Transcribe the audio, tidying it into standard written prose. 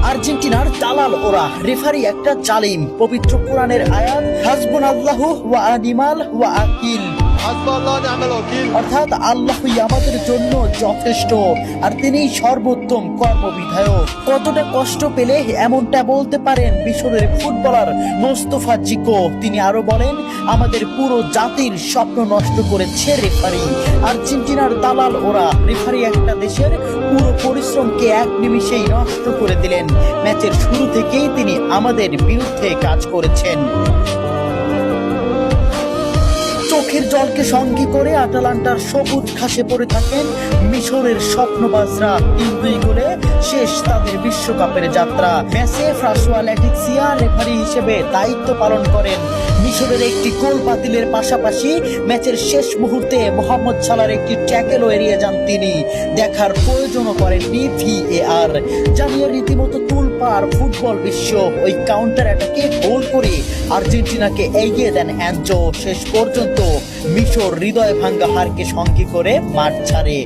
আর্জেন্টিনার দালাল ওরা, রেফারি একটা জালিম। পবিত্র কোরআনের আয়াত হাসবুনাল্লাহু ওয়া নিমাল ওয়াকিল, অর্থাৎ আল্লাহই আমাদের জন্য যথেষ্ট আর তিনি সর্বোত্তম কর্মবিধায়ক। কতটা কষ্ট পেলে এমনটা বলতে পারেন মিশরের ফুটবলার মোস্তফা জিকো। তিনি আরো বলেন, আমাদের পুরো জাতির স্বপ্ন নষ্ট করেছে রেফারি। আর্জেন্টিনার দালাল ওরা, রেফারি একটা দেশের পুরো পরিশ্রমকে এক নিমিষেই নষ্ট করে দিলেন। ম্যাচের শুরু থেকেই তিনি আমাদের বিরুদ্ধে কাজ করেছেন। চোখের জলকে সঙ্গী করে আটালান্টার সবুজ ঘাসে পড়ে থাকেন মিশরের স্বপ্নবাজরা। 3-2 গোলে শেষ তাদের বিশ্বকাপের যাত্রা। ম্যাচে ফ্রাসোয়া ল্যাটিক্সিয়া রেফারি হিসেবে দায়িত্ব পালন করেন। মিশরের একটি গোল বাতিলের পাশাপাশি ম্যাচের শেষ মুহূর্তে মোহাম্মদ সালার একটি ট্যাকেলও এড়িয়ে যান তিনি। দেখার প্রয়োজনও করেননি VAR। জানিয়ে রীতিমতো তুলপার ফুটবল বিশ্ব। ওই কাউন্টার অ্যাটাকে গোল করে আর্জেন্টিনাকে এগিয়ে দেন অ্যানজো। শেষ পর্যন্ত মিশর হৃদয় ভাঙ্গা হারকে সঙ্গী করে মাঠ ছাড়ে।